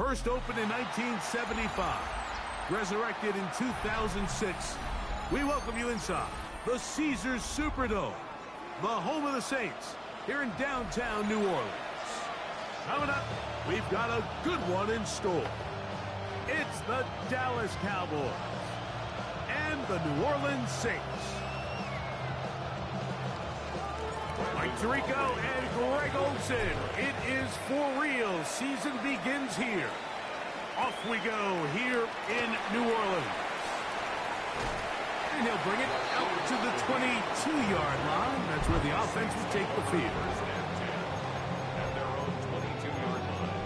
First opened in 1975, resurrected in 2006, we welcome you inside the Caesars Superdome, the home of the Saints, here in downtown New Orleans. Coming up, we've got a good one in store. It's the Dallas Cowboys and the New Orleans Saints. Mike Tirico and Greg Olsen. It is for real. Season begins here. Off we go here in New Orleans. And he'll bring it out to the 22-yard line. That's where the offense will take the field. At their own 22-yard line.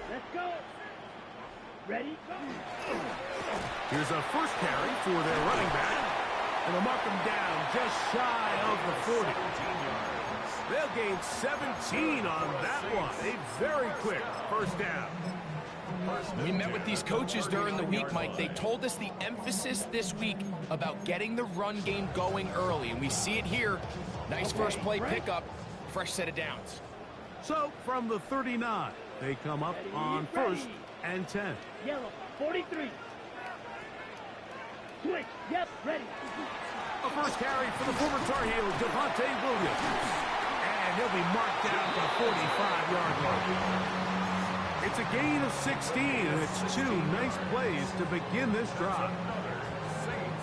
Let's go. Ready? Go. Here's a first carry for their running back. And they'll mark him down just shy of the 40. They'll gain 17 on that one. A very quick first down. We met with these coaches during the week, Mike. They told us the emphasis this week about getting the run game going early, and we see it here. Nice first play pickup, fresh set of downs. So from the 39, they come up on first and 10. Yellow, 43. Switch. Yep, ready. A first carry for the former Tar Heel, Devontae Williams. And he'll be marked down for the 45-yard line. It's a gain of 16, and it's two nice plays to begin this drive.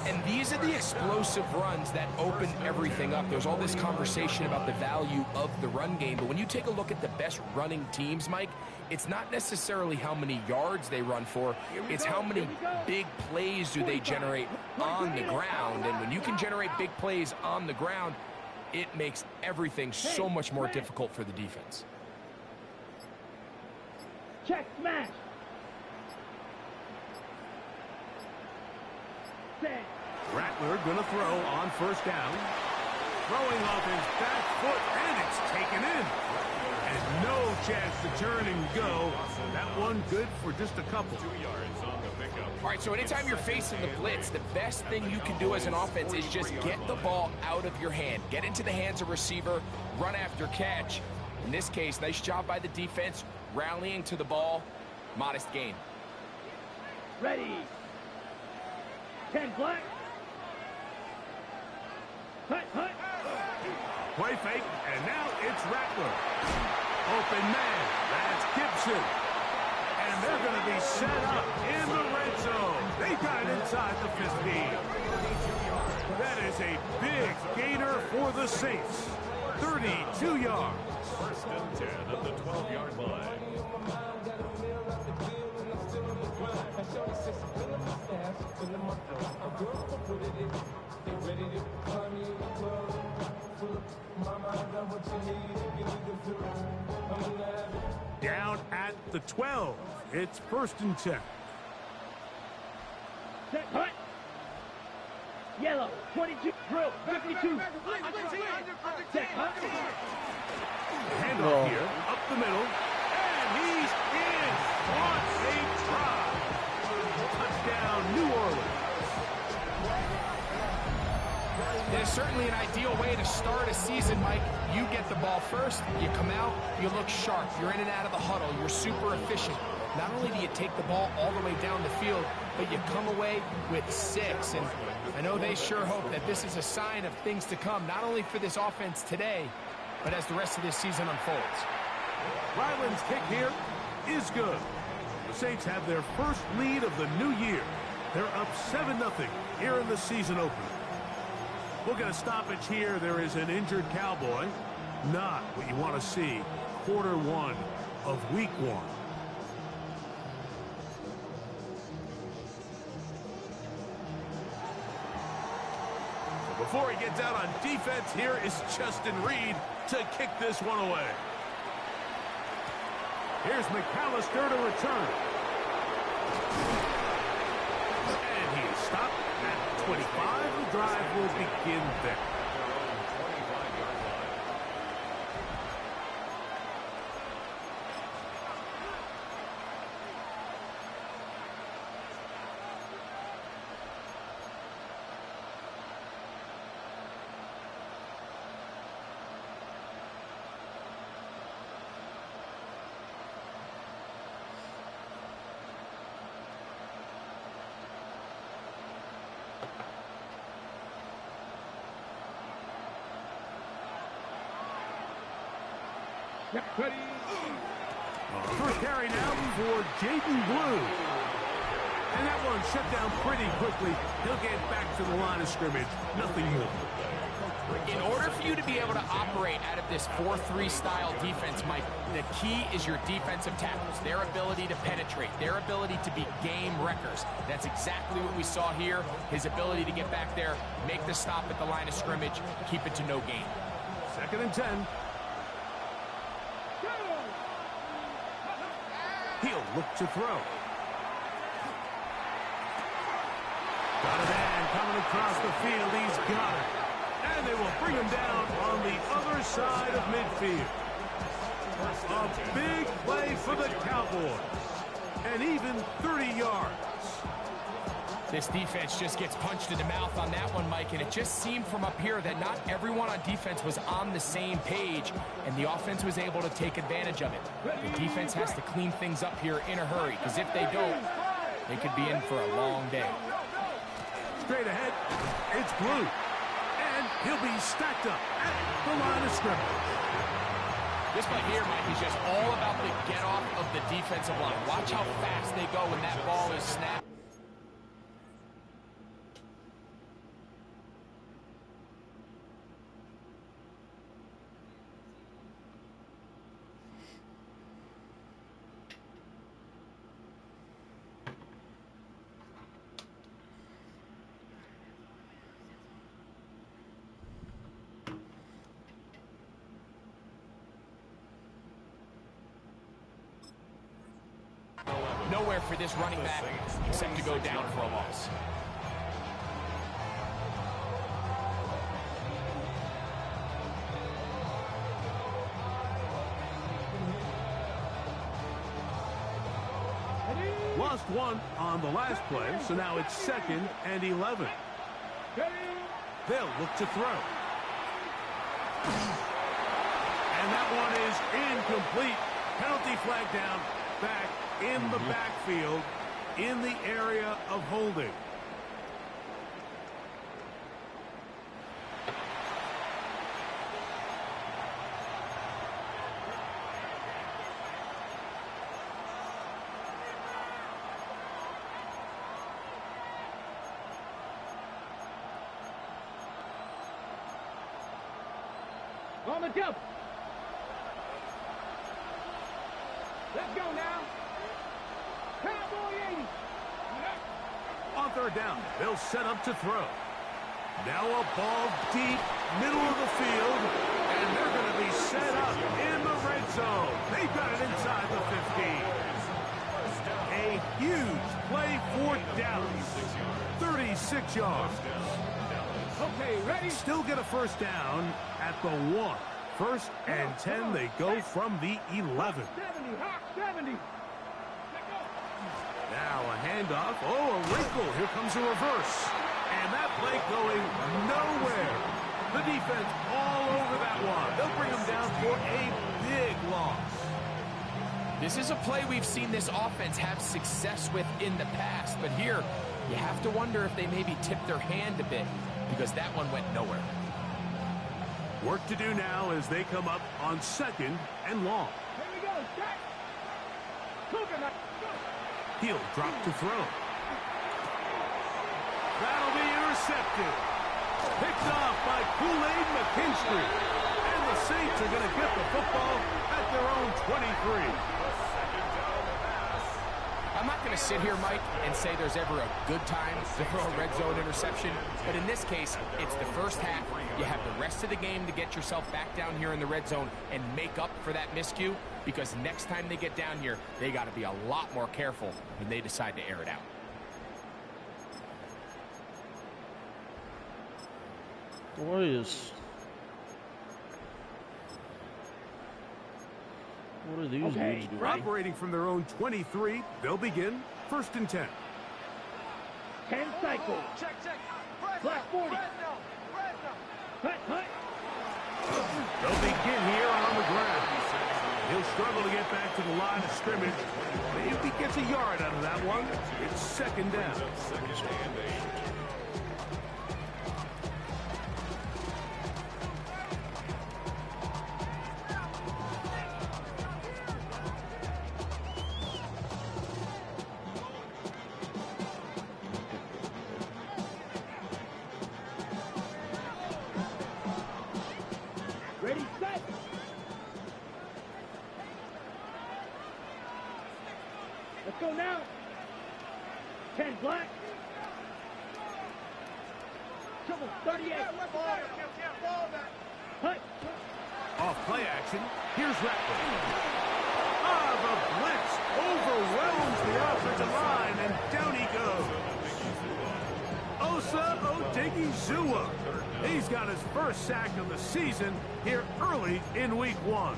And these are the explosive runs that open everything up. There's all this conversation about the value of the run game, but when you take a look at the best running teams, Mike, it's not necessarily how many yards they run for, it's how many big plays do they generate on the ground. And when you can generate big plays on the ground, it makes everything so much more difficult for the defense. Check, smash. Set. Rattler going to throw on first down. Throwing off his back foot, and it's taken in. And no chance to turn and go. That one good for just a couple. 2 yards on the pickup. All right, so anytime you're facing the blitz, the best thing you can do as an offense is just get the ball out of your hand. Get into the hands of receiver, run after catch. In this case, nice job by the defense, rallying to the ball, modest gain. Ready. 10 black. Hut, hut. Play fake, and now it's Rattler. Open man, that's Gibson. And they're going to be set up in the red zone. They got it inside the 15. That is a big gainer for the Saints. 32 yards. First and 10 at the 12-yard line. Down at the 12. It's first and 10. Set, hut. Yellow, 22. Drill, 52. Set, hut. Handoff here, up the middle, and he's in. What a try. Touchdown, New Orleans. There's certainly an ideal way to start a season, Mike. You get the ball first, you come out, you look sharp, you're in and out of the huddle, you're super efficient. Not only do you take the ball all the way down the field, but you come away with 6. And I know they sure hope that this is a sign of things to come, not only for this offense today, but as the rest of this season unfolds. Ryland's kick here is good. The Saints have their first lead of the new year. They're up 7-0 here in the season opener. We'll get a stoppage here. There is an injured Cowboy. Not what you want to see. Quarter 1 of week 1. So before he gets out on defense, here is Justin Reed to kick this one away. Here's McAllister to return. And he is stopped at 25. drive will begin there. Ready. First carry now for Jaden Blue. And that one shut down pretty quickly. He'll get back to the line of scrimmage. Nothing more. In order for you to be able to operate out of this 4-3 style defense, Mike, the key is your defensive tackles, their ability to penetrate, their ability to be game wreckers. That's exactly what we saw here. His ability to get back there, make the stop at the line of scrimmage, keep it to no gain. 2nd and 10. He'll look to throw. Got a man coming across the field. He's got it. And they will bring him down on the other side of midfield. A big play for the Cowboys. And even 30 yards. This defense just gets punched in the mouth on that one, Mike, and it just seemed from up here that not everyone on defense was on the same page, and the offense was able to take advantage of it. The defense has to clean things up here in a hurry, because if they don't, they could be in for a long day. Straight ahead, it's Blue. And he'll be stacked up at the line of scrimmage. This one here, Mike, is just all about the get-off of the defensive line. Watch how fast they go when that ball is snapped. Nowhere for this running back except to go down for a loss. Lost one on the last play, so now it's 2nd and 11. They'll look to throw. And that one is incomplete. Penalty flag down, back in the backfield, in the area of holding. On the jump. Let's go now. Cowboy 80. On 3rd down, they'll set up to throw. Now a ball deep, middle of the field, and they're going to be set up in the red zone. They've got it inside the 15. A huge play for Dallas. 36 yards. Okay, ready? Still get a first down at the 1. 1st and 10, they go from the 11. 70, hot 70. Now a handoff. Oh, a wrinkle. Here comes a reverse. And that play going nowhere. The defense all over that one. They'll bring them down for a big loss. This is a play we've seen this offense have success with in the past, but here you have to wonder if they maybe tipped their hand a bit, because that one went nowhere. Work to do now as they come up on 2nd and long. Here we go, Jack. Coconut. He'll drop to throw. That'll be intercepted. Picked off by Kool-Aid McKinstry. And the Saints are going to get the football at their own 23. I'm not going to sit here, Mike, and say there's ever a good time to throw a red zone interception, but in this case, it's the first half. You have the rest of the game to get yourself back down here in the red zone and make up for that miscue, because next time they get down here, they got to be a lot more careful when they decide to air it out. What are these dudes doing? Operating from their own 23, they'll begin 1st and 10. 10 cycle. Check. Black 40. Hut. They'll begin here on the ground. He'll struggle to get back to the line of scrimmage. Maybe he gets a yard out of that one. It's 2nd down. Second and 8. Ready, set. Let's go now. 10 black. Triple 38. Hut. Off play action. Here's Rattler. The blitz overwhelms the offensive line, and down he goes. Osa Odigizua. He's got his first sack of the season here early in week 1.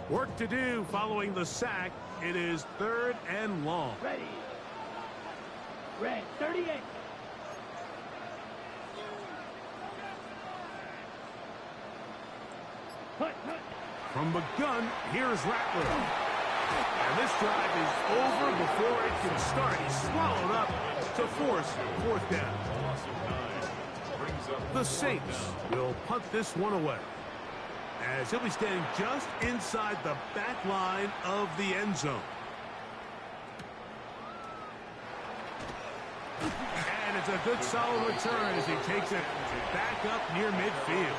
Work to do following the sack. It is 3rd and long. Ready. Red 38. Hut. From the gun, here's Rattler. And this drive is over before it can start. He's swallowed up to force 4th down. The Saints will punt this one away, as he'll be standing just inside the back line of the end zone. And it's a good solid return as he takes it back up near midfield.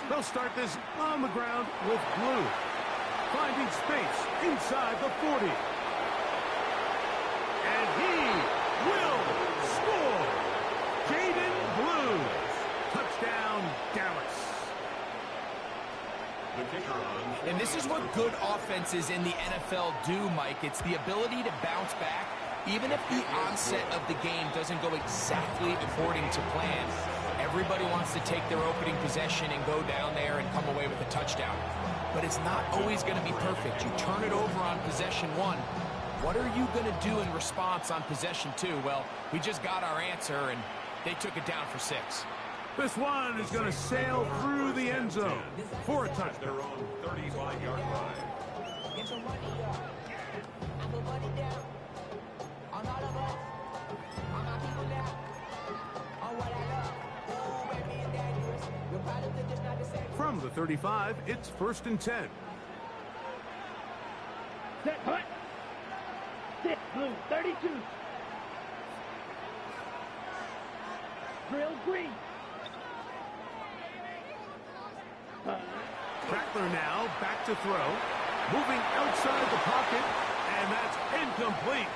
They'll start this on the ground with Blue, finding space inside the 40. And he will score. Jaden Blue. Touchdown, Dallas. And this is what good offenses in the NFL do, Mike. It's the ability to bounce back, even if the onset of the game doesn't go exactly according to plan. Everybody wants to take their opening possession and go down there and come away with a touchdown. But it's not always going to be perfect. You turn it over on possession 1. What are you going to do in response on possession 2? Well, we just got our answer, and they took it down for 6. This one is going to sail through the end zone for a touchdown. Their own 35-yard line. Get your money up. I put money down on all of us, on my people now, on what I love. Ooh, baby, it's dangerous. Your problems are just not the same. From the 35, it's 1st and 10. Set. Hut. 6. Blue 32. Drill green. Rattler now back to throw. Moving outside the pocket, and that's incomplete.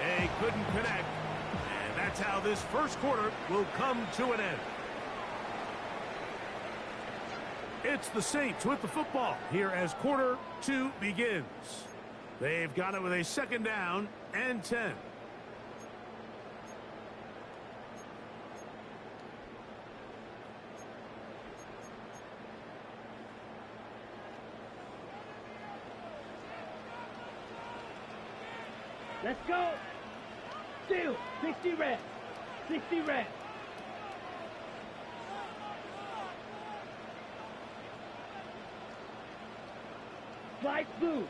They couldn't connect, and that's how this first quarter will come to an end. It's the Saints with the football here as quarter 2 begins. They've got it with a 2nd down and 10. Let's go. Steal. 60 red. 60 red. Slide blue.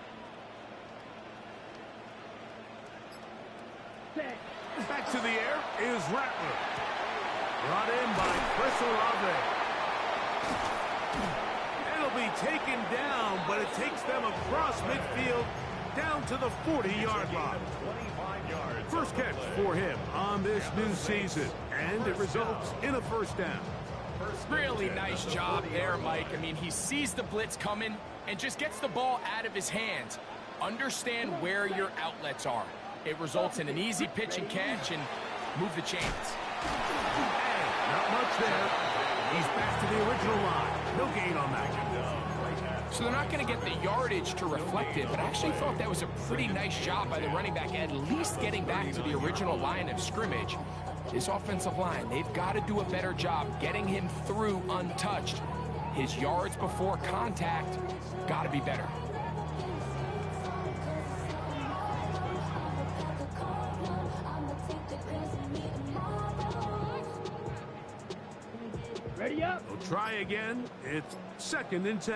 Set. Back to the air is Rattler. Brought in by Chris Olave. It'll be taken down, but it takes them across midfield down to the 40-yard line. 25 yards. First catch for him on this new season. and it results in a first down. Really nice job there, Mike. I mean, he sees the blitz coming and just gets the ball out of his hands. Understand where your outlets are. It results in an easy pitch and catch and move the chains. Hey, not much there. He's back to the original line. No gain on that. So they're not going to get the yardage to reflect it, but I actually thought that was a pretty nice job by the running back, at least getting back to the original line of scrimmage. This offensive line, they've got to do a better job getting him through untouched. His yards before contact got to be better. Ready up. We'll try again. It's 2nd and 10.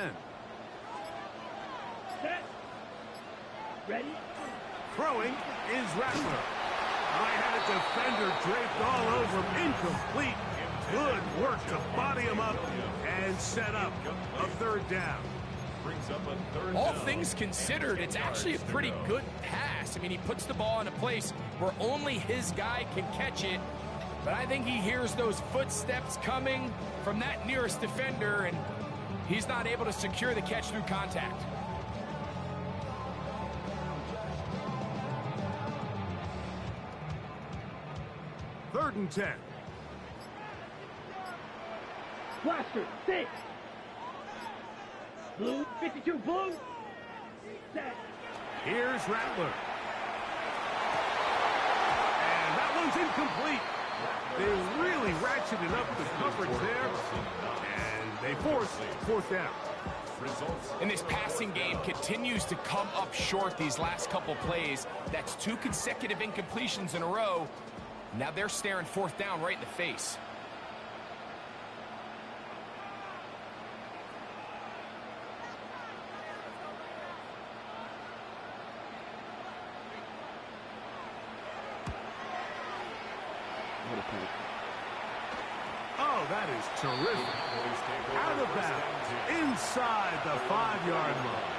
Set. Ready. Throwing is Rattler. I had a defender draped all over him. Incomplete. Good work to body him up and set up a 3rd down. All things considered, it's actually a pretty good pass. I mean, he puts the ball in a place where only his guy can catch it. But I think he hears those footsteps coming from that nearest defender, and he's not able to secure the catch through contact. Third and 10. Blaster. 6. Blue. 52 blue. Set. Here's Rattler. And that one's incomplete. They really ratcheted up the coverage there, and they force 4th down. And this passing game continues to come up short these last couple plays. That's 2 consecutive incompletions in a row. Now they're staring 4th down right in the face. Oh, that is terrific. Out of bounds, inside the 5-yard line.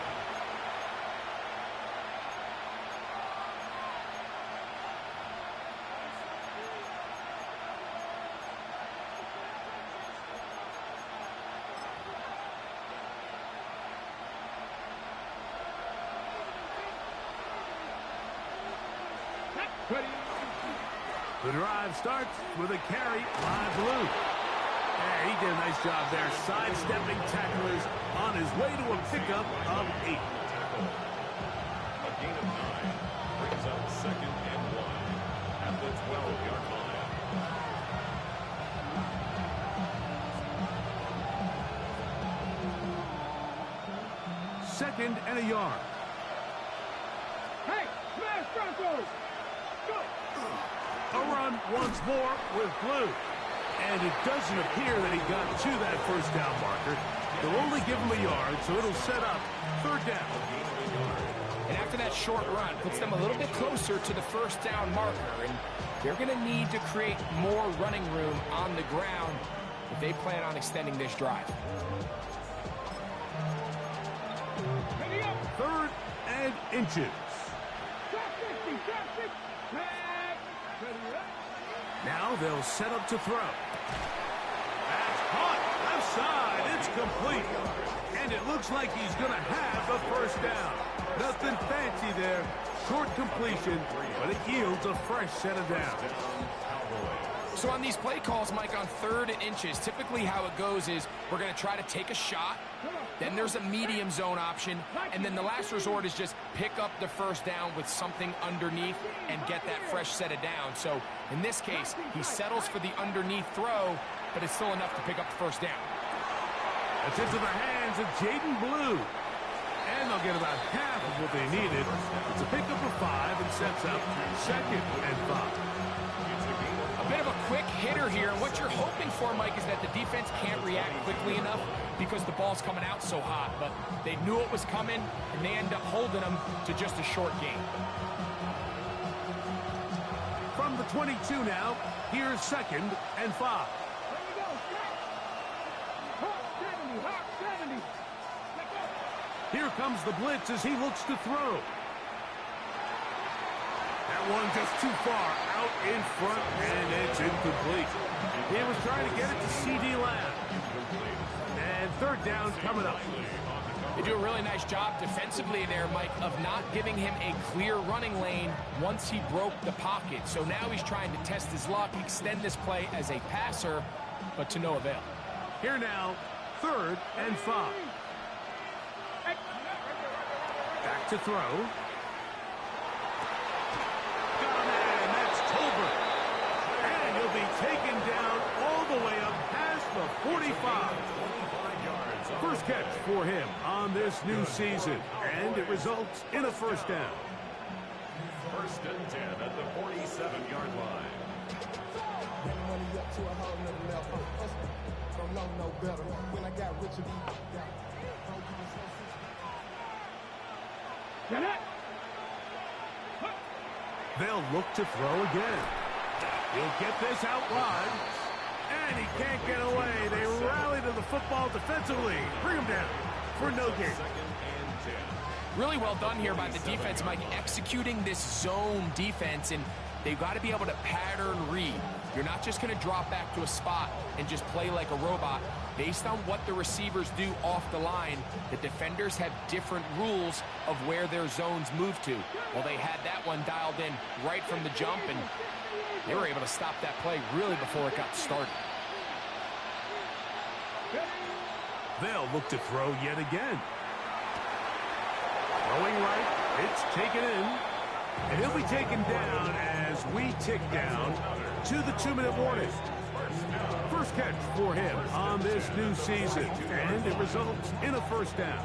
The drive starts with a carry by Blue. Hey, he did a nice job there, sidestepping tacklers on his way to a pickup of 8. A gain of 9 brings up 2nd and 1 at the 12-yard line. Second and a yard. Hey, smash Broncos. Go. A run once more with Blue. And it doesn't appear that he got to that 1st down marker. They'll only give him a yard, so it'll set up 3rd down. And after that short run, puts them a little bit closer to the 1st down marker. And they're going to need to create more running room on the ground if they plan on extending this drive. 3rd and inches. Now they'll set up to throw. That's caught. Left side. It's complete. And it looks like he's going to have a 1st down. Nothing fancy there. Short completion, but it yields a fresh set of downs. So on these play calls, Mike, on 3rd and inches, typically how it goes is we're going to try to take a shot, then there's a medium zone option, and then the last resort is just pick up the 1st down with something underneath and get that fresh set of downs. So in this case, he settles for the underneath throw, but it's still enough to pick up the 1st down. That's into the hands of Jaden Blue. And they'll get about half of what they needed. It's a pickup of 5 and sets up 2nd and 5. A bit of a quick hitter here, and what you're hoping for, Mike, is that the defense can't react quickly enough because the ball's coming out so hot. But they knew it was coming, and they end up holding them to just a short gain. From the 22 now, here's 2nd and 5. There you go, Hawk 70, Hawk 70. Here comes the blitz as he looks to throw. Now that one just too far out in front, and it's incomplete. He was trying to get it to C.D. Lamb. And third down coming up. They do a really nice job defensively there, Mike, of not giving him a clear running lane once he broke the pocket. So now he's trying to test his luck, extend this play as a passer, but to no avail. Here now, 3rd and 5. Back to throw. Got a man, and that's Tolbert. And he'll be taken down all the way up past the 45. First catch for him on this new season, and it results in a first down. 1st and 10 at the 47-yard line. They'll look to throw again. He'll get this out wide. And he can't get away. They rally to the football defensively. Bring him down for no gain. 2nd and 10. Really well done here by the defense, Mike, executing this zone defense, and they've got to be able to pattern read. You're not just going to drop back to a spot and just play like a robot. Based on what the receivers do off the line, the defenders have different rules of where their zones move to. Well, they had that one dialed in right from the jump, and they were able to stop that play really before it got started. They'll look to throw yet again. Throwing right, it's taken in. And he'll be taken down as we tick down to the 2-minute warning. First catch for him on this new season, and it results in a first down.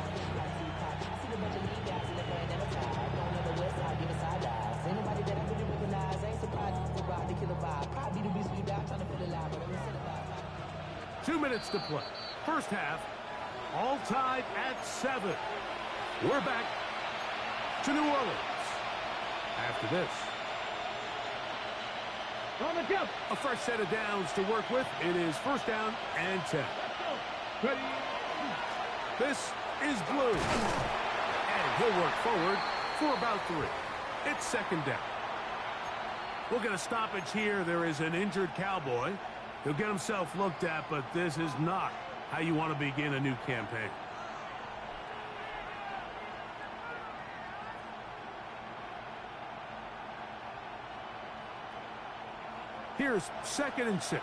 Two minutes to play. First half, all tied at 7. We're back to New Orleans after this. On the jump. A fresh set of downs to work with. It is first down and 10. Ready. This is Blue. And he'll work forward for about 3. It's second down. We'll get a stoppage here. There is an injured Cowboy. He'll get himself looked at, but this is not how you want to begin a new campaign. Here's 2nd and 6.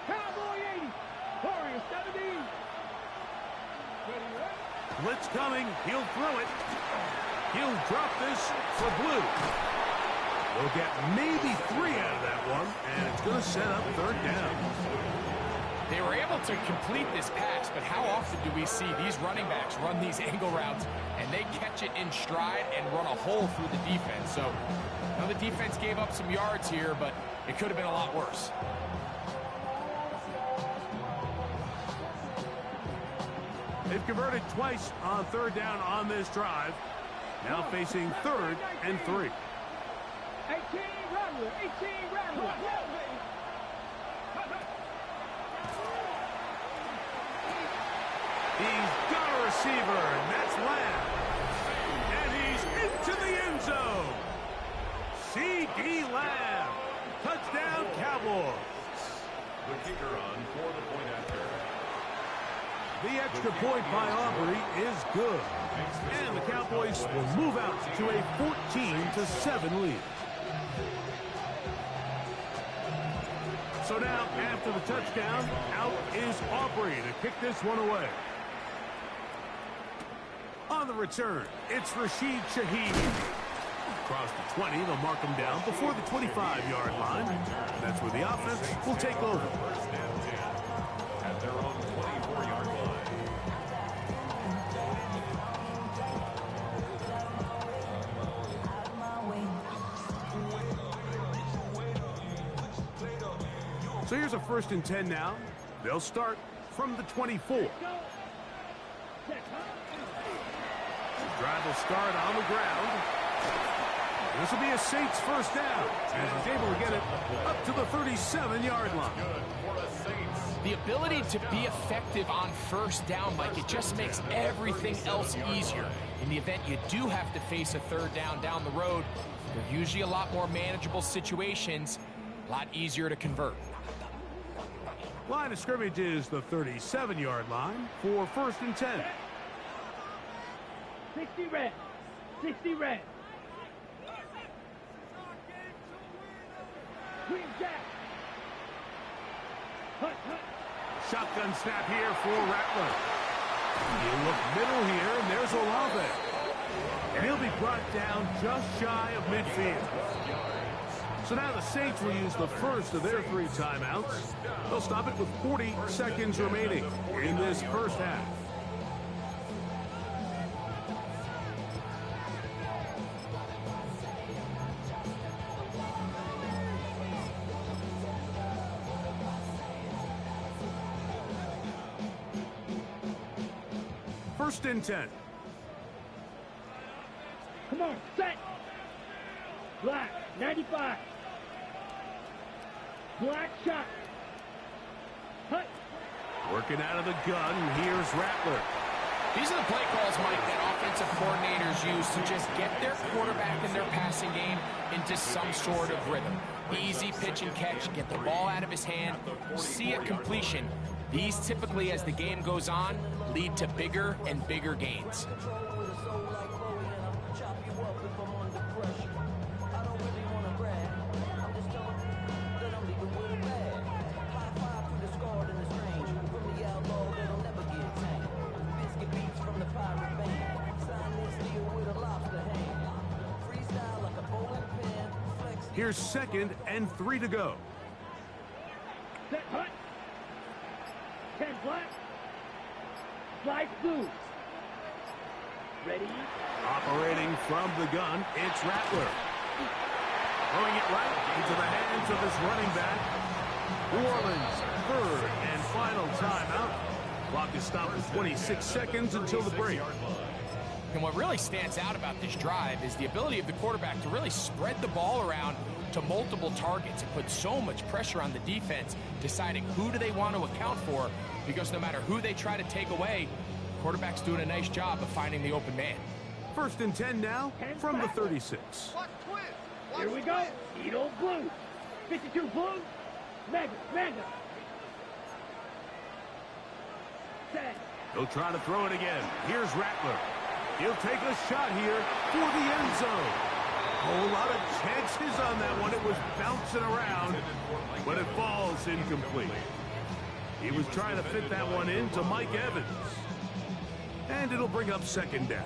Cowboy 80. Warrior 70. Blitz coming. He'll throw it. He'll drop this for Blue. We'll get maybe 3 out of that one, and it's going to set up 3rd down. They were able to complete this pass, but how often do we see these running backs run these angle routes and they catch it in stride and run a hole through the defense? So, now the defense gave up some yards here, but it could have been a lot worse. They've converted twice on 3rd down on this drive. Now facing 3rd and 3. 18 Rattler. 18 Rattler. He's got a receiver, and that's Lamb. And he's into the end zone. C.D. Lamb. Touchdown, Cowboys. The kicker on for the point after. The extra point by Aubrey is good. And the Cowboys will move out to a 14-7 lead. So now, after the touchdown, out is Aubrey to kick this one away. On the return, it's Rashid Shaheed. Across the 20, they'll mark him down before the 25-yard line. That's where the offense will take over. 1st and 10 at their own 24-yard line. So here's a 1st and 10 now. They'll start from the 24. The drive will start on the ground. This will be a Saints first down, as he's able to get it up to the 37-yard line. The ability to be effective on first down, Mike, it just makes everything else easier. In the event you do have to face a third down the road, they're usually a lot more manageable situations, a lot easier to convert. Line of scrimmage is the 37-yard line for 1st and 10. 60 red. 60 red. Green jack. Hut, hut. Shotgun snap here for Rattler. You look middle here, and there's Olave. And he'll be brought down just shy of midfield. So now the Saints will use the first of their 3 timeouts. They'll stop it with 40 seconds remaining in this first half. First and 10. Come on, set. Black, 95. Black shot. Hut. Working out of the gun, here's Rattler. These are the play calls, Mike, that offensive coordinators use to just get their quarterback and their passing game into some sort of rhythm. Easy pitch and catch, get the ball out of his hand, see a completion. These typically, as the game goes on, lead to bigger and bigger gains. Here's 2nd and 3 to go. Set, hut. 10 black. Slide blue. Ready. Operating from the gun, it's Rattler. Throwing it right into the hands of his running back. New Orleans, 3rd and final timeout. Clock is stopped with 26 seconds until the break. And what really stands out about this drive is the ability of the quarterback to really spread the ball around to multiple targets and put so much pressure on the defense, deciding who do they want to account for, because no matter who they try to take away, the quarterback's doing a nice job of finding the open man. 1st and 10 now from the 36. Here we go. Eat old blue. 52 blue. Mega, mega. Set. He'll try to throw it again. Here's Rattler. He'll take a shot here for the end zone. Whole lot of chances on that one. It was bouncing around, but it falls incomplete. He was trying to fit that one into Mike Evans. And it'll bring up 2nd down.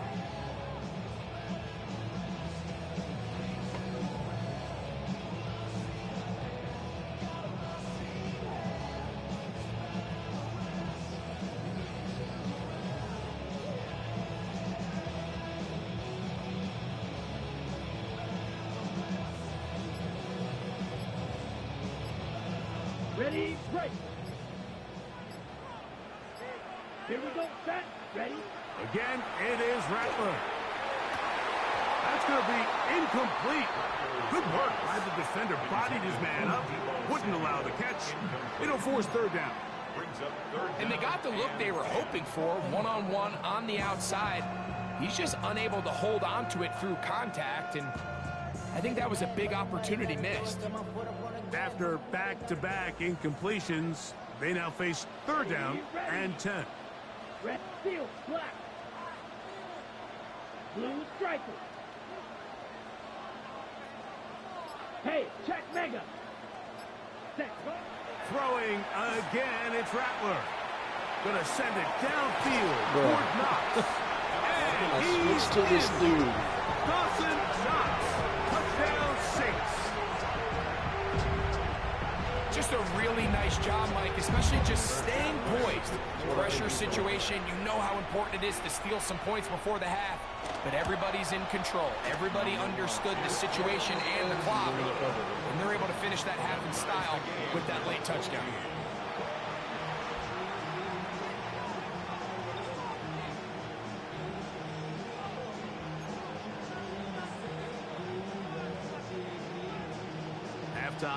Ready, break. Here we go, set, ready. Again, it is Rattler. That's going to be incomplete. Good work by the defender. Bodied his man up. Wouldn't allow the catch. It'll force 3rd down. And they got the look they were hoping for, one-on-one on the outside. He's just unable to hold on to it through contact, and I think that was a big opportunity missed. After back-to-back incompletions, they now face 3rd down and 10. Red, steel, black. Blue striker. Hey, check mega. Set, go. Throwing again, it's Rattler. Gonna send it downfield toward Knox. And he's Switch to this in. dude. Dawson Knox. Touchdown Saints. Just a really nice job, Mike, especially just staying poised. Pressure situation, you know how important it is to steal some points before the half, but everybody's in control. Everybody understood the situation and the clock, and they're able to finish that half in style with that late touchdown.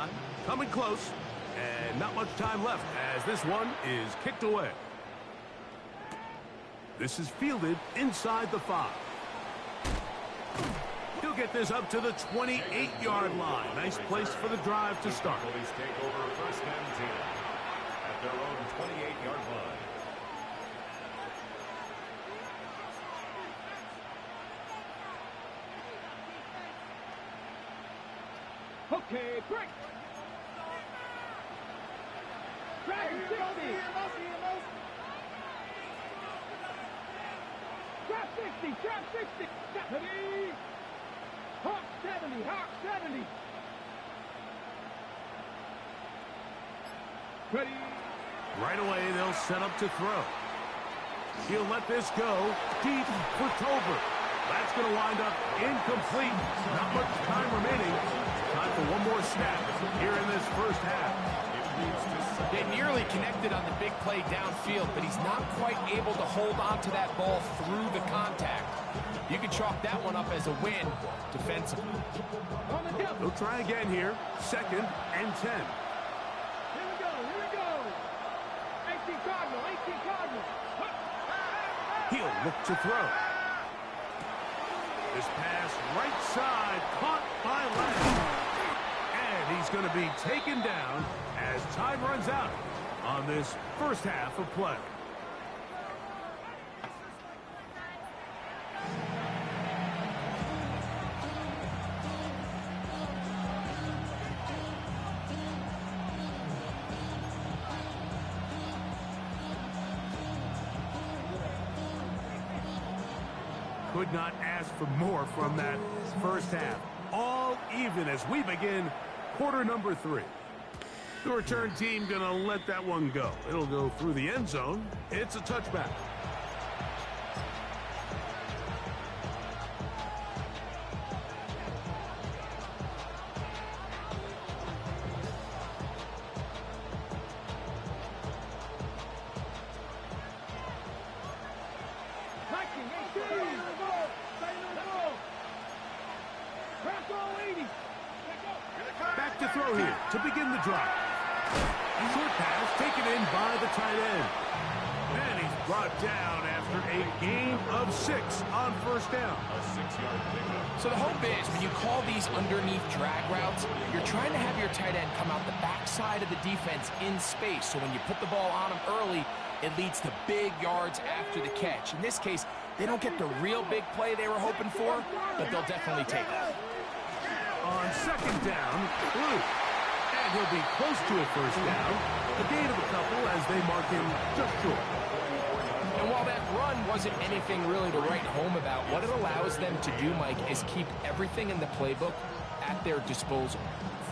shot, coming close, and not much time left as this one is kicked away. This is fielded inside the 5. He'll get this up to the 28-yard line. Nice place for the drive to start. Cowboys take over first and 10 at their own 28-yard line. Okay, break. Drag 60. Drop 60, drop 60. 70. Hawk 70, Hawk 70. Ready. Right away, they'll set up to throw. He'll let this go deep for Tolbert. That's going to wind up incomplete. Not much time remaining. Time for one more snap here in this first half. They nearly connected on the big play downfield, but he's not quite able to hold on to that ball through the contact. You can chalk that one up as a win defensively. They'll try again here. 2nd and 10. Here we go, here we go. 18 Cardinal, 18 Cardinal. He'll look to throw. This pass right side caught by Lamb. And he's going to be taken down as time runs out on this first half of play. Could not ask for more from that first half. All even as we begin quarter number 3. The return team gonna let that one go. It'll go through the end zone. It's a touchback. Back to throw here to begin the drive. Short pass taken in by the tight end. And he's brought down after a gain of 6 on first down. A 6-yard pickup. So the hope is when you call these underneath drag routes, you're trying to have your tight end come out the backside of the defense in space. So when you put the ball on him early, it leads to big yards after the catch. In this case, they don't get the real big play they were hoping for, but they'll definitely take it. On second down, Blue. And he'll be close to a first down. A gain of a couple as they mark him just short. And while that run wasn't anything really to write home about, what it allows them to do, Mike, is keep everything in the playbook at their disposal.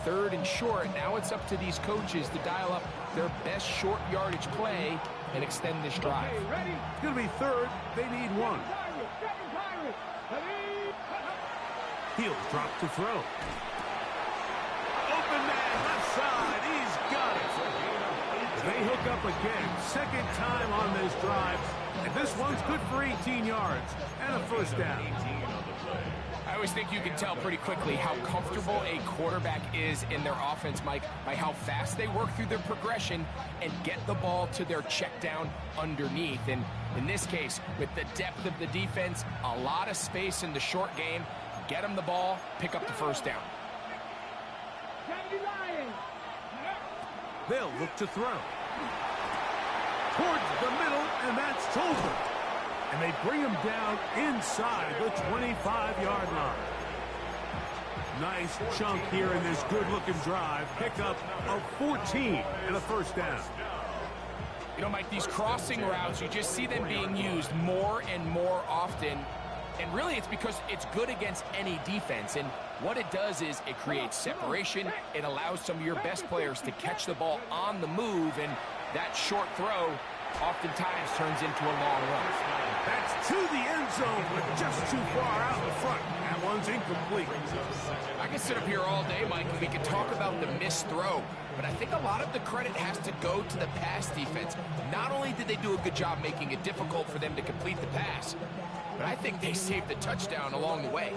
3rd and short, now it's up to these coaches to dial up their best short yardage play and extend this drive. It's going to be 3rd. They need 1. He'll drop to throw. Open man, left side. He's got it. They hook up again. 2nd time on this drive. And this one's good for 18 yards and a first down. I always think you can tell pretty quickly how comfortable a quarterback is in their offense, Mike, by how fast they work through their progression and get the ball to their check down underneath. And in this case, with the depth of the defense, a lot of space in the short game, get them the ball, pick up the first down. They'll look to throw. Towards the middle, and that's Tolbert. And they bring him down inside the 25-yard line. Nice chunk here in this good-looking drive. Pickup of 14 and a first down. You know, Mike, these crossing routes, you just see them being used more and more often. And really, it's because it's good against any defense. And what it does is it creates separation. It allows some of your best players to catch the ball on the move. And that short throw oftentimes turns into a long run. That's to the end zone, but just too far out in front. That one's incomplete. I can sit up here all day, Mike, and we can talk about the missed throw. But I think a lot of the credit has to go to the pass defense. Not only did they do a good job making it difficult for them to complete the pass, but I think they saved the touchdown along the way.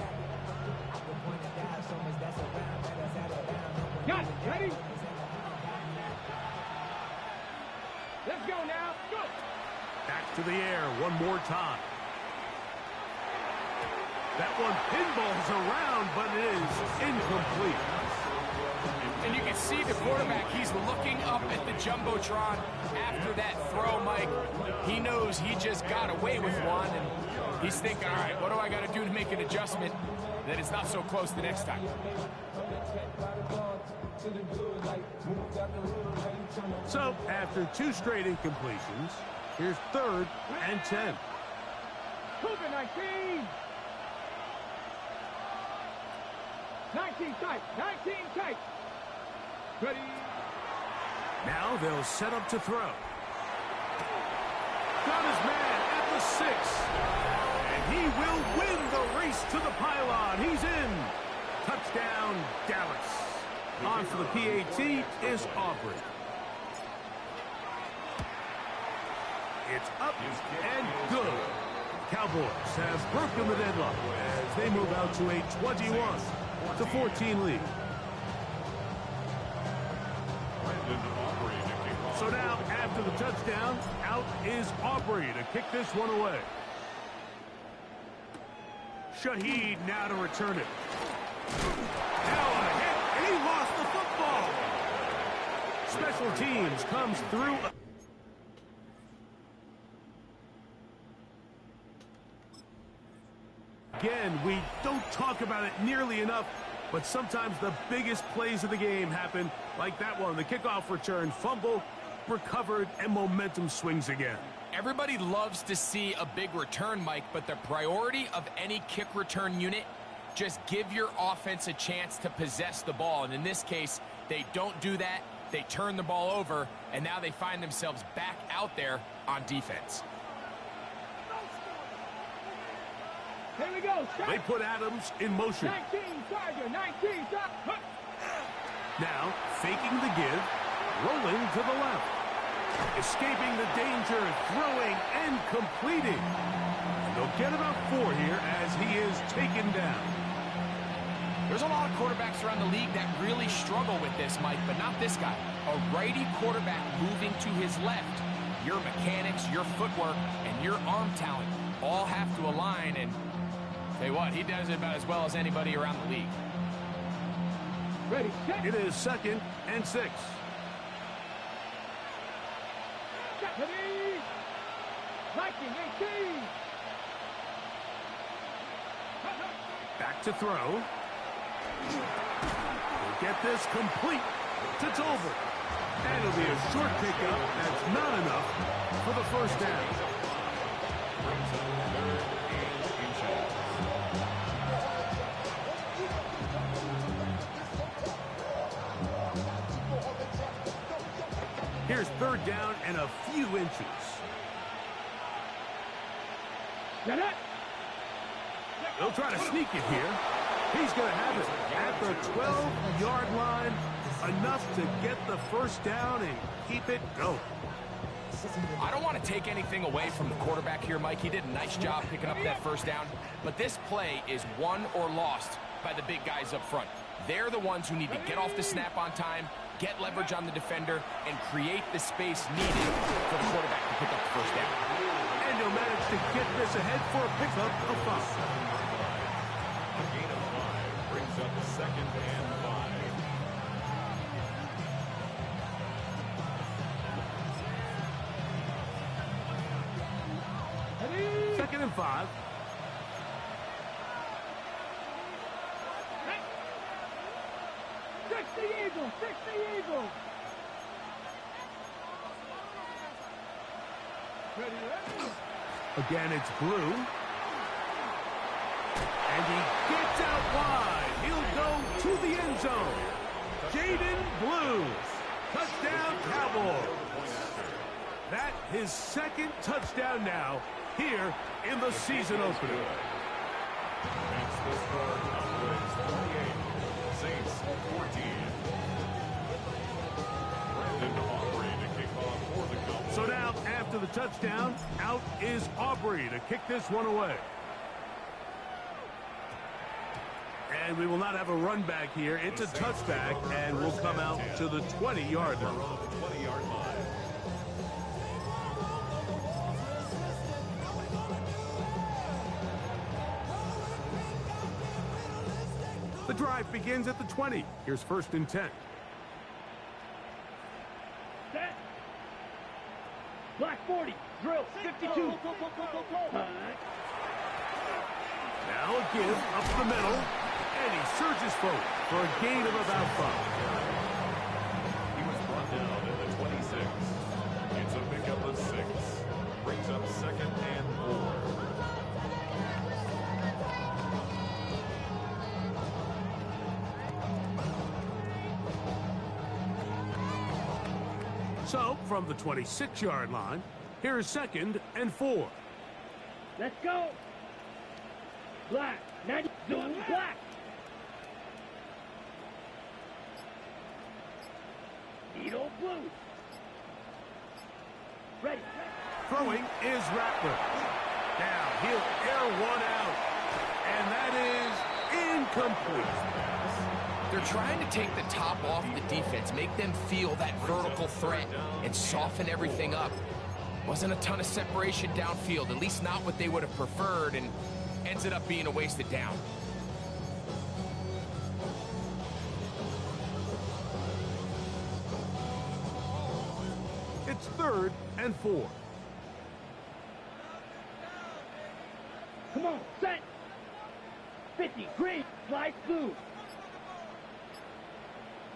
Got it, ready? the air one more time. That one pinballs around, but it is incomplete. And you can see the quarterback, he's looking up at the Jumbotron after that throw, Mike. He knows he just got away with one, and he's thinking, all right, what do I got to do to make an adjustment that it's not so close the next time? So, after 2 straight incompletions, here's 3rd and 10. Cougar 19. 19 tight. 19 tight. Ready. Now they'll set up to throw. Got his man at the 6. And he will win the race to the pylon. He's in. Touchdown, Dallas. On for the PAT is Aubrey. It's up and good. Cowboys have broken the deadlock as they move out to a 21-14 lead. So now, after the touchdown, out is Aubrey to kick this one away. Shaheed now to return it. Now a hit, and he lost the football. Special teams comes through. Again, we don't talk about it nearly enough, but sometimes the biggest plays of the game happen like that one. The kickoff return, fumble, recovered, and momentum swings again. Everybody loves to see a big return, Mike, but the priority of any kick return unit, just give your offense a chance to possess the ball. And in this case, they don't do that. They turn the ball over, and now they find themselves back out there on defense. Here we go. Stop. They put Adams in motion. 19 Tiger. 19 Tiger. Now, faking the give, rolling to the left. Escaping the danger, throwing and completing. And they'll get about 4 here as he is taken down. There's a lot of quarterbacks around the league that really struggle with this, Mike, but not this guy. A righty quarterback moving to his left. Your mechanics, your footwork, and your arm talent all have to align, and tell you what, he does it about as well as anybody around the league. Ready, set. It is 2nd and 6. Ready. 19, 18. Back to throw. We'll get this complete to Tolbert. And it'll be a short pickup. That's not enough for the first down. Here's 3rd down and a few inches. Get it. They'll try to sneak it here. He's going to have it at the 12-yard line. Enough to get the first down and keep it going. I don't want to take anything away from the quarterback here, Mike. He did a nice job picking up that first down. But this play is won or lost by the big guys up front. They're the ones who need to get off the snap on time, get leverage on the defender, and create the space needed for the quarterback to pick up the first down. And he'll manage to get this ahead for a pickup of 5. A gain of 5 brings up 2nd and 5. Ready. 2nd and 5. Fix the Eagles. Fix the Eagles. Ready, ready. Again, it's Blue. And he gets out wide. He'll go to the end zone. Jaden Blue. Touchdown, Cowboys. That his 2nd touchdown now here in the season opener. That's the score. Cowboys 28, Saints 14. Brandon Aubrey to kick off for the Cowboys. So now, after the touchdown, out is Aubrey to kick this one away. And we will not have a run back here. It's a touchback, and we'll come out to the 20-yard line. drive begins at the 20. Here's 1st and 10. Set. Black 40. Drill. 52. Now a give up the middle. And he surges forward for a gain of about 5. He was brought down at the 26. It's a pickup of 6. Brings up 2nd and 4. So, from the 26-yard line, here's 2nd and 4. Let's go. Black. 90. Zone black. Needle blue. Ready. Throwing is Rattler. Now he'll air one out. And that is incomplete. They're trying to take the top off the defense, make them feel that vertical threat, and soften everything up. Wasn't a ton of separation downfield, at least not what they would have preferred, and ended up being a wasted down. It's 3rd and 4. Come on. Set. 50. Green. Fly blue.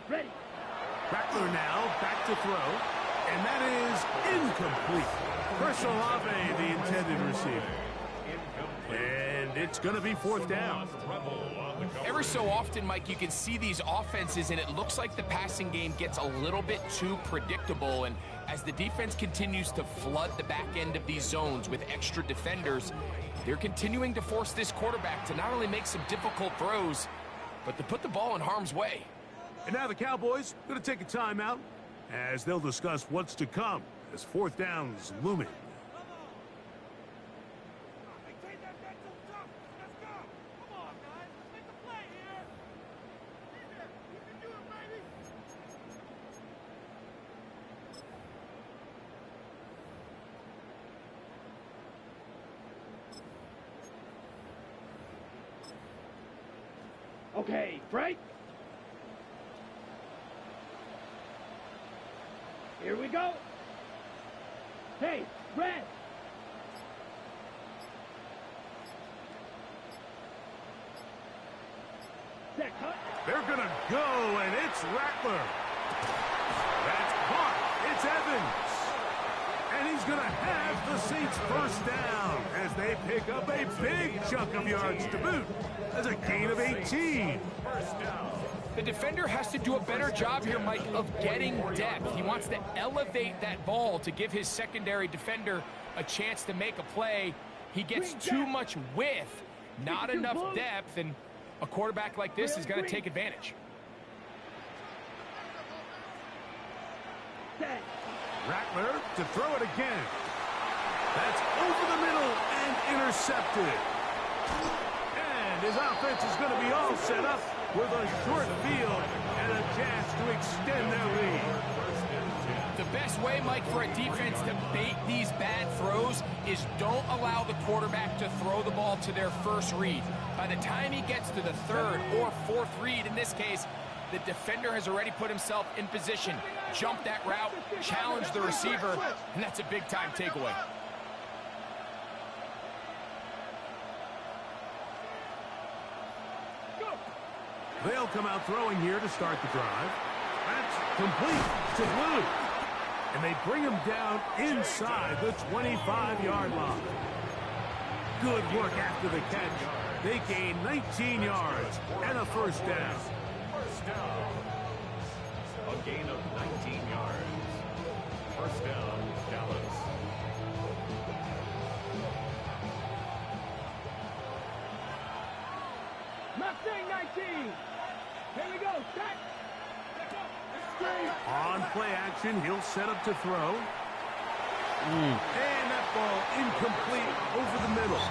Ready. Rattler now back to throw. And that is incomplete. Chris Olave, the intended receiver. And it's going to be 4th down. Every so often, Mike, you can see these offenses, and it looks like the passing game gets a little bit too predictable. And as the defense continues to flood the back end of these zones with extra defenders, they're continuing to force this quarterback to not only make some difficult throws, but to put the ball in harm's way. And now the Cowboys going to take a timeout as they'll discuss what's to come as 4th down's looming. Okay, break. Here we go. Hey, red. Set cut. They're going to go, and it's Rattler. That's caught. It's Evans. And he's going to have the Saints 1st down as they pick up a big chunk of yards to boot. That's a gain of 18. The defender has to do a better job here, Mike, of getting depth. He wants to elevate that ball to give his secondary defender a chance to make a play. He gets too much width, not enough depth, and a quarterback like this is going to take advantage. Rattler to throw it again. That's over the middle and intercepted. And his offense is going to be all set up with a short field and a chance to extend their lead. The best way, Mike, for a defense to bait these bad throws is don't allow the quarterback to throw the ball to their first read. By the time he gets to the 3rd or 4th read, in this case, the defender has already put himself in position, jump that route, challenge the receiver, and that's a big-time takeaway. They'll come out throwing here to start the drive. That's complete to Blue. And they bring him down inside the 25-yard line. Good work after the catch. They gain 19 yards and a 1st down. A gain of 19 yards. 1st down, Dallas. Mustang 19. Here we go. Set. On play action, he'll set up to throw. And that ball incomplete over the middle.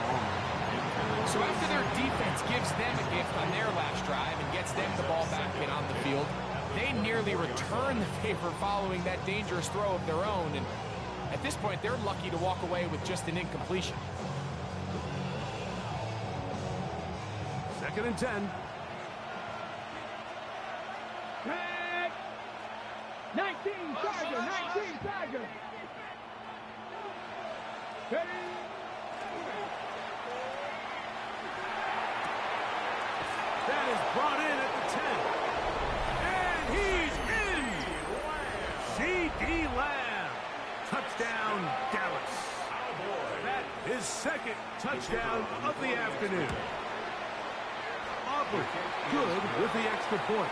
So after their defense gives them a gift on their last drive and gets them the ball back in on the field, they nearly return the favor following that dangerous throw of their own. And at this point, they're lucky to walk away with just an incompletion. 2nd and 10. Tiger, 19, Tiger. Ready? That is brought in at the 10. And he's in. C.D. Lamb. Touchdown, Dallas. That is second touchdown of the afternoon. Aubrey, good with the extra point.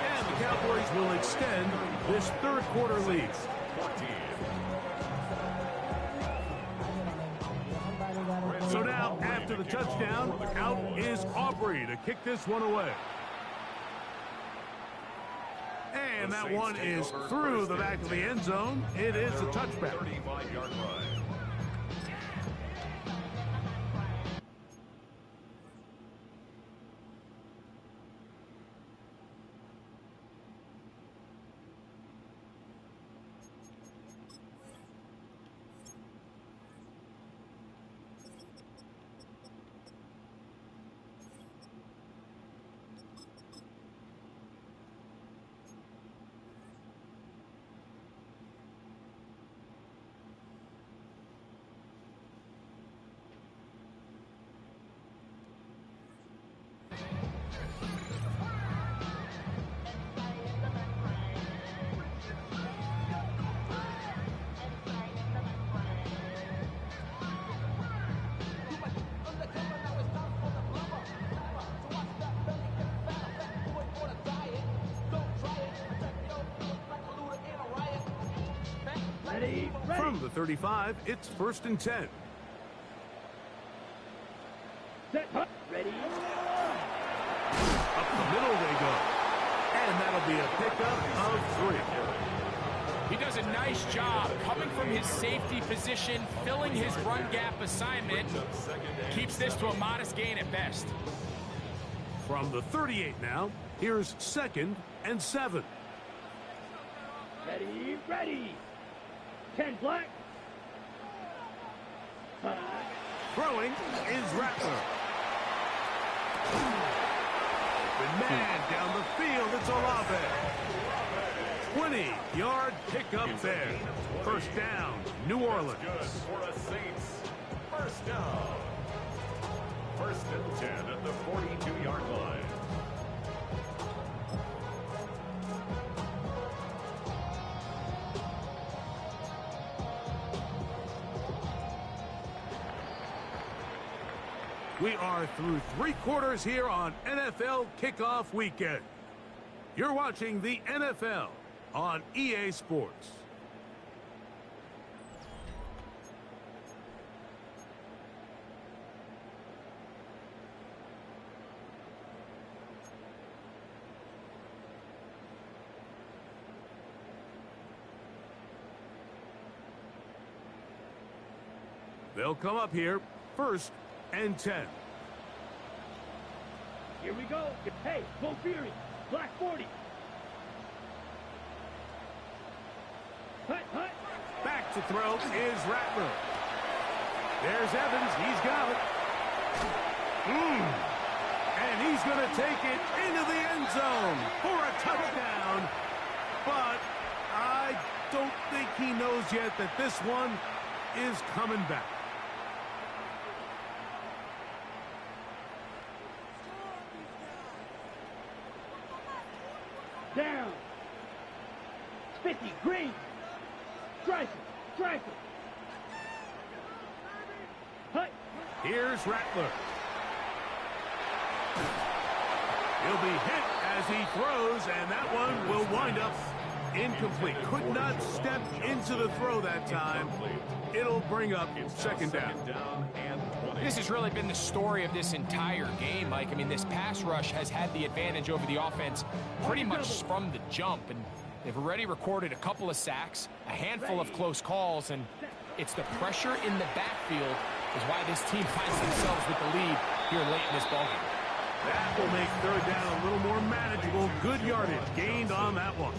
And the Cowboys will extend this third quarter lead. So now, after the touchdown, out is Aubrey to kick this one away. And that one is through the back of the end zone. It is a touchback. 35-yard line. From the 35, it's 1st and 10. Set, hut, ready. Up the middle they go. And that'll be a pickup of 3. He does a nice job coming from his safety position, filling his run gap assignment. Keeps this to a modest gain at best. From the 38 now, here's 2nd and 7. Ready, ready. 10 black. Throwing is Rattler. The man down the field, it's Olave. 20-yard pickup there. First down, New Orleans. Good for a Saints. First down. 1st and 10 at the 42-yard line. We are through 3 quarters here on NFL Kickoff Weekend. You're watching the NFL on EA Sports. They'll come up here, 1st and 10. Here we go. Hey, go Fury. Black 40. Hut, hut. Back to throw is Rattler. There's Evans. He's got it. And he's going to take it into the end zone for a touchdown. But I don't think he knows yet that this one is coming back. Down. 50, green. Strike it, strike it. Hut. Here's Rattler. He'll be hit as he throws, and that one will wind up incomplete. Could not step into the throw that time. It'll bring up 2nd down. This has really been the story of this entire game, Mike. I mean, this pass rush has had the advantage over the offense pretty much from the jump, and they've already recorded a couple of sacks, a handful of close calls, and it's the pressure in the backfield is why this team finds themselves with the lead here late in this ballgame. That will make 3rd down a little more manageable. Good yardage gained on that one.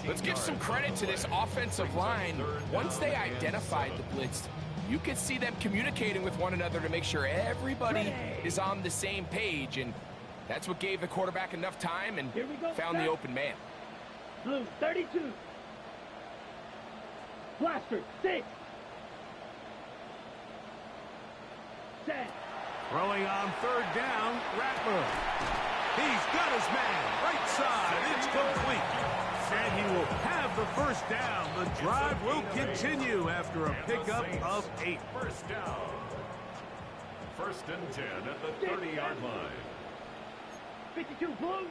Let's give some credit to this offensive line. Once they identified the blitz, you could see them communicating with one another to make sure everybody is on the same page, and that's what gave the quarterback enough time and found the open man. Blue 32. Blaster, 6. Set. Throwing on third down, Rattler. He's got his man. Right side. It's complete. And he will have the first down. The drive will continue after a pickup of 8. First down. First and 10 at the 30-yard line. 52 blue.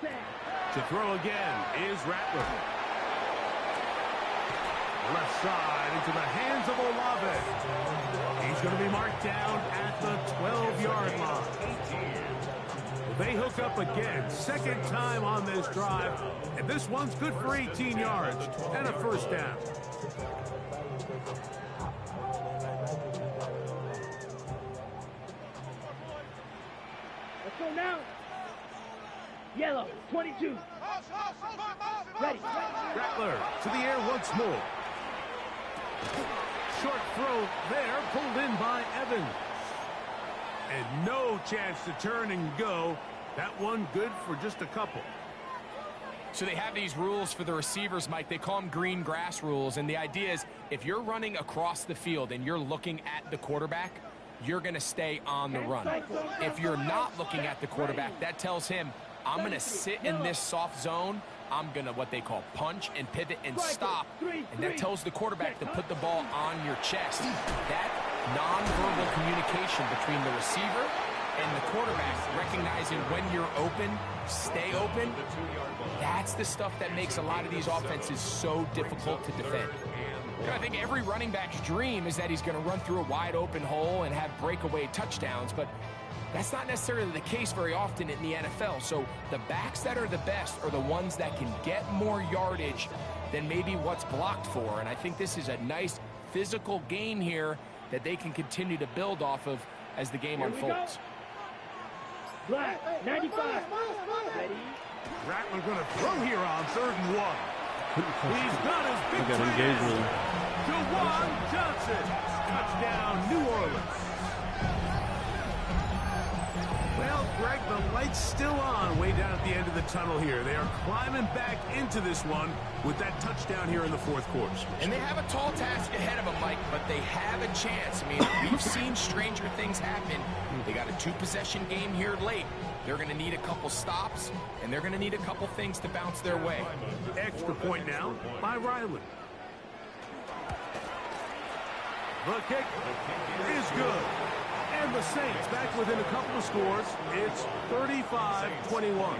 Set. To throw again is Rattler. Left side into the hands of Olave. He's going to be marked down at the 12-yard line. They hook up again, second time on this drive, and this one's good for 18 yards and a first down. Let's go now. Yellow, 22. Ready. Rattler to the air once more. Short throw there, pulled in by Evans. And no chance to turn and go. That one good for just a couple. So they have these rules for the receivers, Mike. They call them green grass rules. And the idea is if you're running across the field and you're looking at the quarterback, you're going to stay on the run. If you're not looking at the quarterback, that tells him, I'm going to sit in this soft zone. I'm going to what they call punch and pivot and stop. And that tells the quarterback to put the ball on your chest. That nonverbal communication between the receiver and the quarterback, recognizing when you're open, stay open, that's the stuff that makes a lot of these offenses so difficult to defend. And I think every running back's dream is that he's going to run through a wide open hole and have breakaway touchdowns, but that's not necessarily the case very often in the NFL. So the backs that are the best are the ones that can get more yardage than maybe what's blocked for. And I think this is a nice physical game here that they can continue to build off of as the game unfolds. Black, 95. Ready. Rattler going to throw here on 3rd and 1. He's got his big engaged with him. Juwan Johnson. Touchdown, New Orleans. Well, Greg, the light's still on way down at the end of the tunnel here. They are climbing back into this one with that touchdown here in the 4th quarter. And they have a tall task ahead of them, Mike, but they have a chance. I mean, we've seen stranger things happen. They got a 2-possession game here late. They're going to need a couple stops, and they're going to need a couple things to bounce their way. Extra point now by Riley. The kick is good. And the Saints back within a couple of scores. It's 35-21.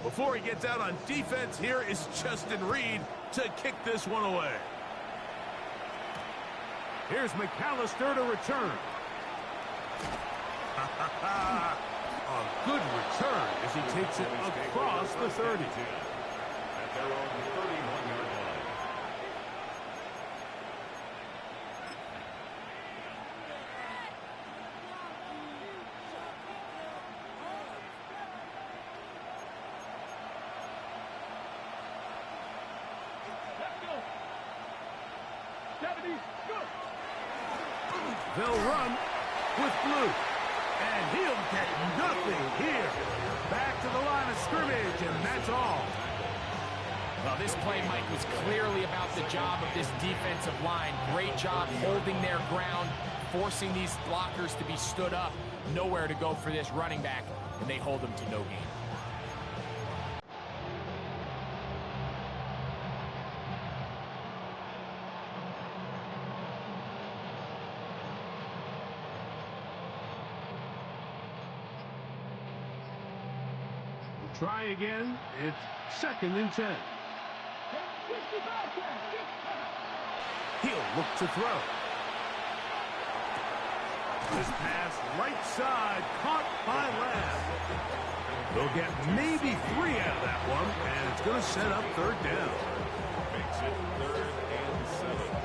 Before he gets out on defense, here is Justin Reed to kick this one away. Here's McAllister to return. A good return as he takes it across the 30. At their own 31-yard line. They'll run with blue. And he'll get nothing here. Back to the line of scrimmage, and that's all. Well, this play, Mike, was clearly about the job of this defensive line. Great job holding their ground, forcing these blockers to be stood up. Nowhere to go for this running back, and they hold them to no gain. Try again. It's 2nd and 10. He'll look to throw. This pass right side caught by Lamb. They'll get maybe 3 out of that one, and it's going to set up 3rd down. Makes it 3rd and 7.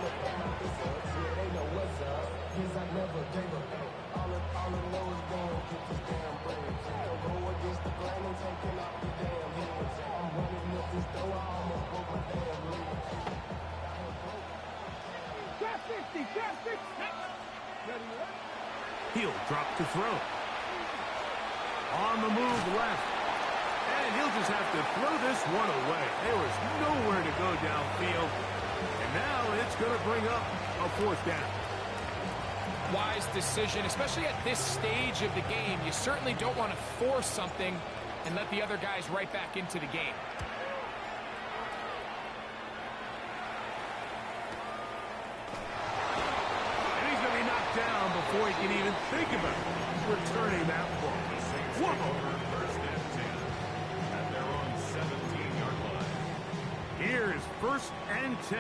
Trap 50. He'll drop to throw. On the move left. And he'll just have to throw this one away. There was nowhere to go downfield. And now it's going to bring up a 4th down. Wise decision, especially at this stage of the game. You certainly don't want to force something and let the other guys right back into the game. And he's going to be knocked down before he can even think about returning that ball. First and 10 at their own 17-yard line. Here's 1st and 10.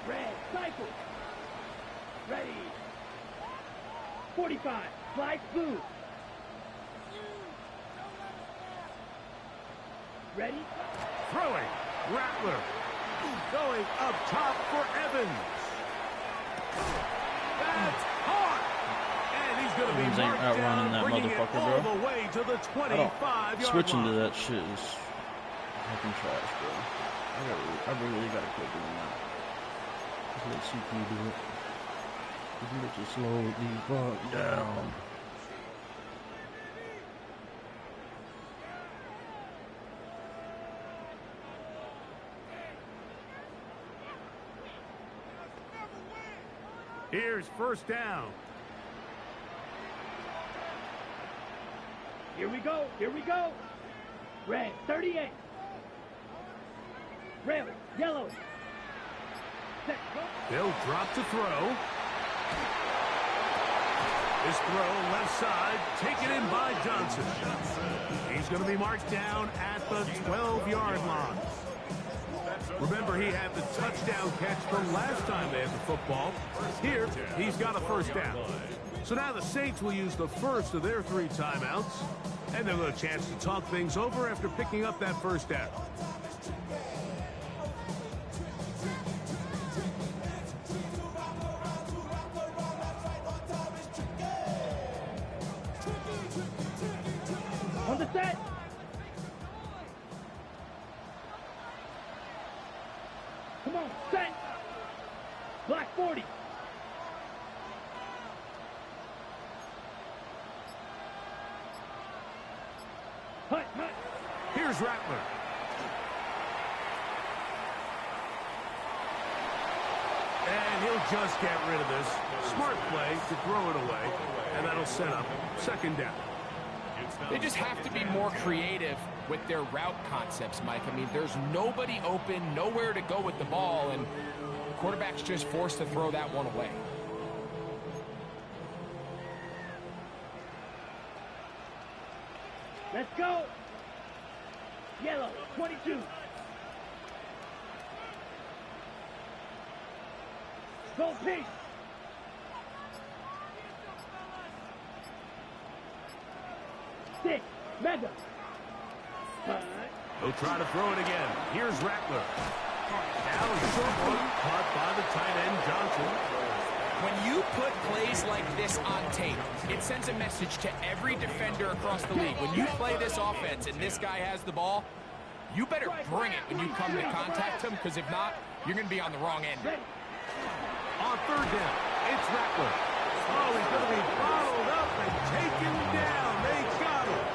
Red, cycle. Ready. 45, slide blue. Ready? Throwing. Rattler. Going up top for Evans. That's hard. And he's going to be Evans ain't marked outrunning down, that bringing it motherfucker, all bro. the way to the 25-yard Switching to line. that shit is fucking trash, bro. I really gotta quit doing that. Just let CPU do it. Just slow the fuck down. Here's 1st down. Here we go. Here we go. Red, 38. Red, yellow. Set, go. They'll drop to throw. This throw left side, taken in by Johnson. He's going to be marked down at the 12-yard line. Remember, he had the touchdown catch from last time they had the football. Here, he's got a 1st down. So now the Saints will use the first of their 3 timeouts, and they'll have a chance to talk things over after picking up that 1st down. On the set. Come on, set. Black 40. Hut, hut. Here's Rattler. And he'll just get rid of this. Smart play to throw it away, and that'll set up 2nd down. They just have to be more creative with their route concepts, Mike. I mean, there's nobody open, nowhere to go with the ball, and the quarterback's just forced to throw that one away. Let's go. Yellow, 22. Go pink. Six, mega. He'll try to throw it again. Here's Rattler. Now a short one caught by the tight end Johnson. When you put plays like this on tape, it sends a message to every defender across the league. When you play this offense and this guy has the ball, you better bring it when you come to contact him, because if not, you're going to be on the wrong end. On 3rd down, it's Rattler. Oh, he's going to be bottled up and taken down. They got him.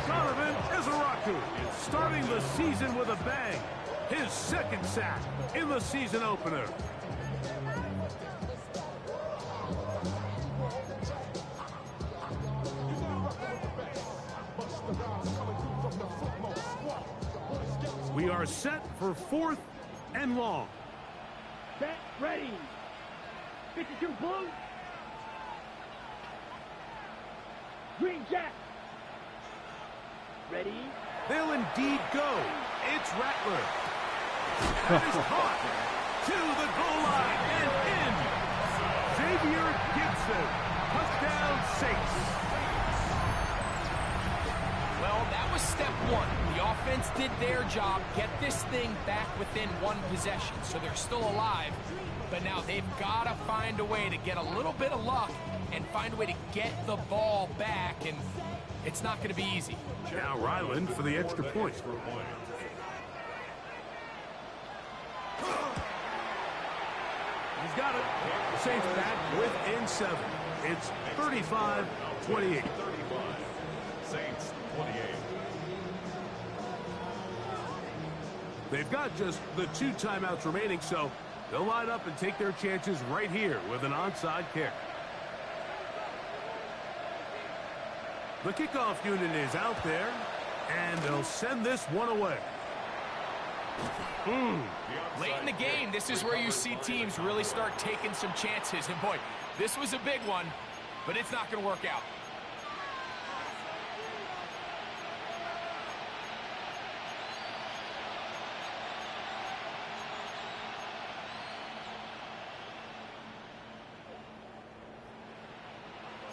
Donovan Izaraku starting the season with a bang. His 2nd sack in the season opener. We are set for 4th and long. Set, ready. 52 blue. Green jack. Ready. They'll indeed go. It's Rattler. That is caught to the goal line and in. Xavier Gibson. Touchdown Saints. Well, that was step 1. The offense did their job, get this thing back within 1 possession, so they're still alive. But now they've got to find a way to get a little bit of luck and find a way to get the ball back, and it's not going to be easy. Now Ryland for the extra point. He's got it. Saints back within 7. It's 35-28. 35. Saints 28. They've got just the 2 timeouts remaining, so they'll line up and take their chances right here with an onside kick. The kickoff unit is out there, and they'll send this one away. Late in the game, this is where you see teams really start taking some chances. And boy, this was a big one, but it's not going to work out.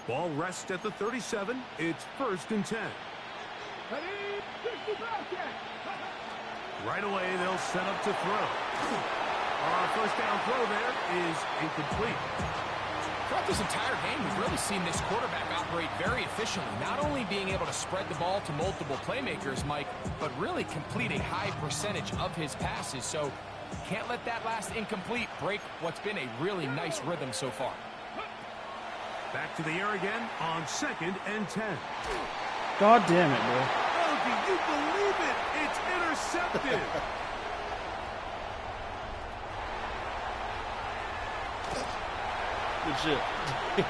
Ball rests at the 37. It's 1st and 10. Right away, they'll set up to throw. Our first down throw there is incomplete. Throughout this entire game, we've really seen this quarterback operate very efficiently, not only being able to spread the ball to multiple playmakers, Mike, but really complete a high percentage of his passes. So can't let that last incomplete break what's been a really nice rhythm so far. Back to the air again on 2nd and 10. God damn it, bro. Oh, do you believe it? It's intercepted. Good shit.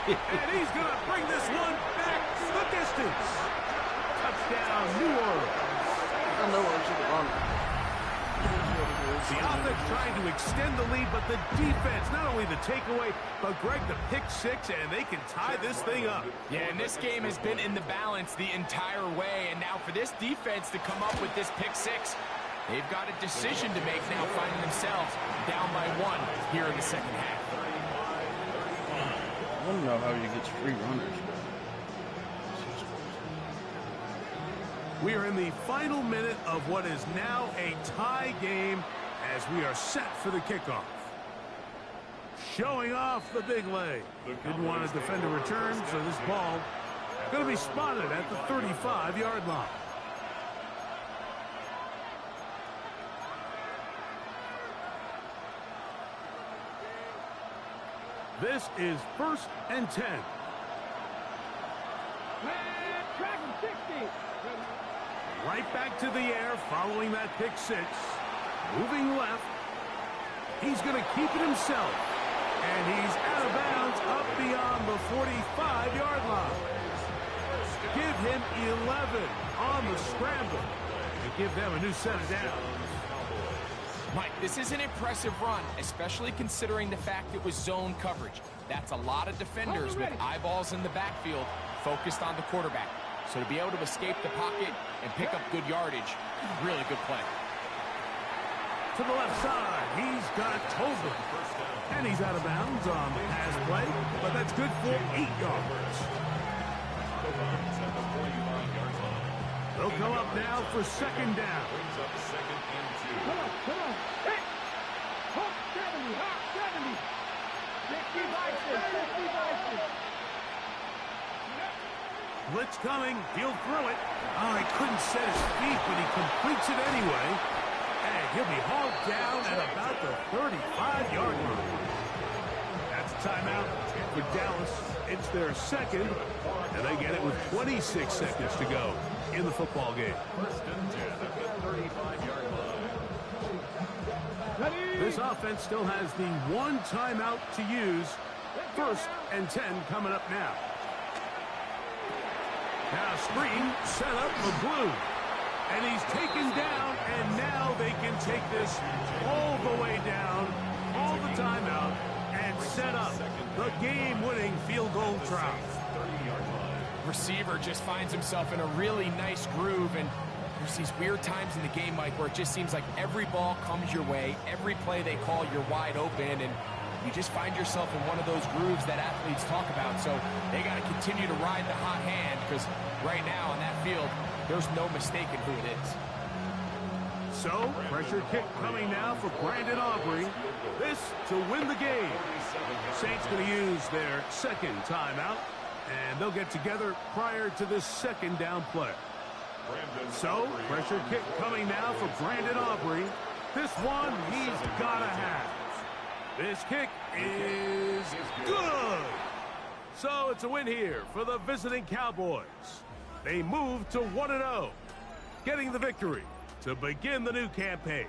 And he's going to bring this one back the distance. Touchdown, New Orleans. I know I should have run it. The offense trying to extend the lead, but the defense, not only the takeaway, but Greg, the pick 6, and they can tie this thing up. Yeah, and this game has been in the balance the entire way, and now for this defense to come up with this pick 6, they've got a decision to make now, finding themselves down by 1 here in the second half. I don't know how he gets free runners, bro. We are in the final minute of what is now a tie game as we are set for the kickoff. Showing off the big leg. Didn't want to defend a return, so this ball going to be spotted at the 35-yard line. This is 1st and 10. Track him, 60. Right back to the air following that pick 6. Moving left. He's going to keep it himself. And he's out of bounds up beyond the 45-yard line. Give him 11 on the scramble to give them a new set of downs. Mike, this is an impressive run, especially considering the fact it was zone coverage. That's a lot of defenders with eyeballs in the backfield focused on the quarterback. So to be able to escape the pocket and pick up good yardage, really good play. To the left side, he's got Tobin. And he's out of bounds on the pass play, but that's good for 8 yards. They'll come up now for 2nd down. Come on. Hey! Hop 70, hop 70. 60 Bison. Blitz coming. He'll throw it. Oh, he couldn't set his feet, but he completes it anyway. And he'll be hauled down at about the 35-yard line. That's a timeout for Dallas. It's their 2nd, and they get it with 26 seconds to go in the football game. 1st and 10 at the 35-yard line. This offense still has the 1 timeout to use. 1st and 10 coming up now. Now screen set up McGlue. And he's taken down, and now they can take this all the way down, all the time out, and set up the game-winning field goal try. Receiver just finds himself in a really nice groove, and there's these weird times in the game, Mike, where it just seems like every ball comes your way, every play they call, you're wide open, and you just find yourself in one of those grooves that athletes talk about. So they got to continue to ride the hot hand, because right now on that field, there's no mistaking who it is. So, pressure kick coming now for Brandon Aubrey. This to win the game. Saints going to use their 2nd timeout, and they'll get together prior to this 2nd down play. So, pressure kick coming now for Brandon Aubrey. This one he's got to have. This kick is good. So it's a win here for the visiting Cowboys. They move to 1-0, getting the victory to begin the new campaign.